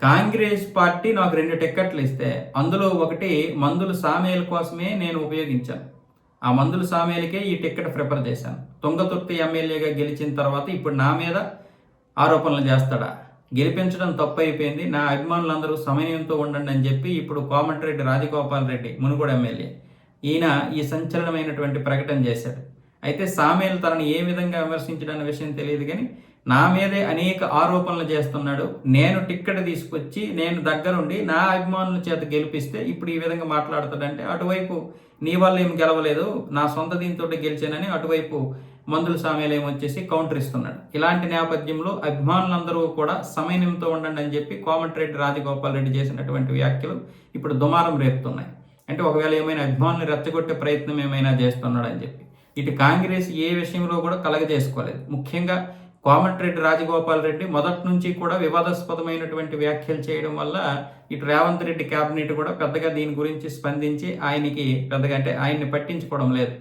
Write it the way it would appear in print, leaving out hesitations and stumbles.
Congress party నాకు 2 టిక్కెట్లు ఇస్తే, అందులో ఒకటి మందుల సామేలు కోసమే నేను ఉపయోగించాను. ఆ మందుల సామేలకే ఈ టిక్కెట్ ప్రిఫర్ చేశాను. తుంగతుర్తి ఎమ్మెల్యేగా గెలిచిన తర్వాత ఇప్పుడు నా మీద ఆరోపణలు చేస్తాడా? గెలిపించడం తప్పైపోయింది. నా అభిమానులందరూ సమన్వయంతో ఉండండి అని చెప్పి ఇప్పుడు కోమటిరెడ్డి రాజగోపాల్ రెడ్డి మునుగోడు ఎమ్మెల్యే ఈయన ఈ సంచలనమైనటువంటి ప్రకటన చేశాడు. అయితే సామేలు తనని ఏ విధంగా విమర్శించడన్న విషయం తెలియదు కానీ నా మీదే అనేక ఆరోపణలు చేస్తున్నాడు. నేను టిక్కెట్ తీసుకొచ్చి నేను దగ్గరుండి నా అభిమానుల చేత గెలిపిస్తే ఇప్పుడు ఈ విధంగా మాట్లాడతాడంటే, అటువైపు నీ వల్ల ఏం గెలవలేదు, నా సొంత దీంతో గెలిచానని అటువైపు మందుల సామేలు ఏమొచ్చేసి కౌంటర్ ఇస్తున్నాడు. ఇలాంటి నేపథ్యంలో అభిమానులందరూ కూడా సమన్వయంతో ఉండండి అని చెప్పి కోమటిరెడ్డి రాజగోపాల్ రెడ్డి చేసినటువంటి వ్యాఖ్యలు ఇప్పుడు దుమారం రేపుతున్నాయి. అంటే ఒకవేళ ఏమైనా అభిమానులు రెచ్చగొట్టే ప్రయత్నం ఏమైనా చేస్తున్నాడు అని చెప్పి ఇటు కాంగ్రెస్ ఏ విషయంలో కూడా కలగజేసుకోలేదు. ముఖ్యంగా కోమటిరెడ్డి రాజగోపాల్ రెడ్డి మొదటి నుంచి కూడా వివాదాస్పదమైనటువంటి వ్యాఖ్యలు చేయడం వల్ల ఇటు రేవంత్ రెడ్డి కేబినెట్ కూడా పెద్దగా దీని గురించి స్పందించి ఆయనకి పెద్దగా అంటే ఆయన్ని పట్టించుకోవడం లేదు.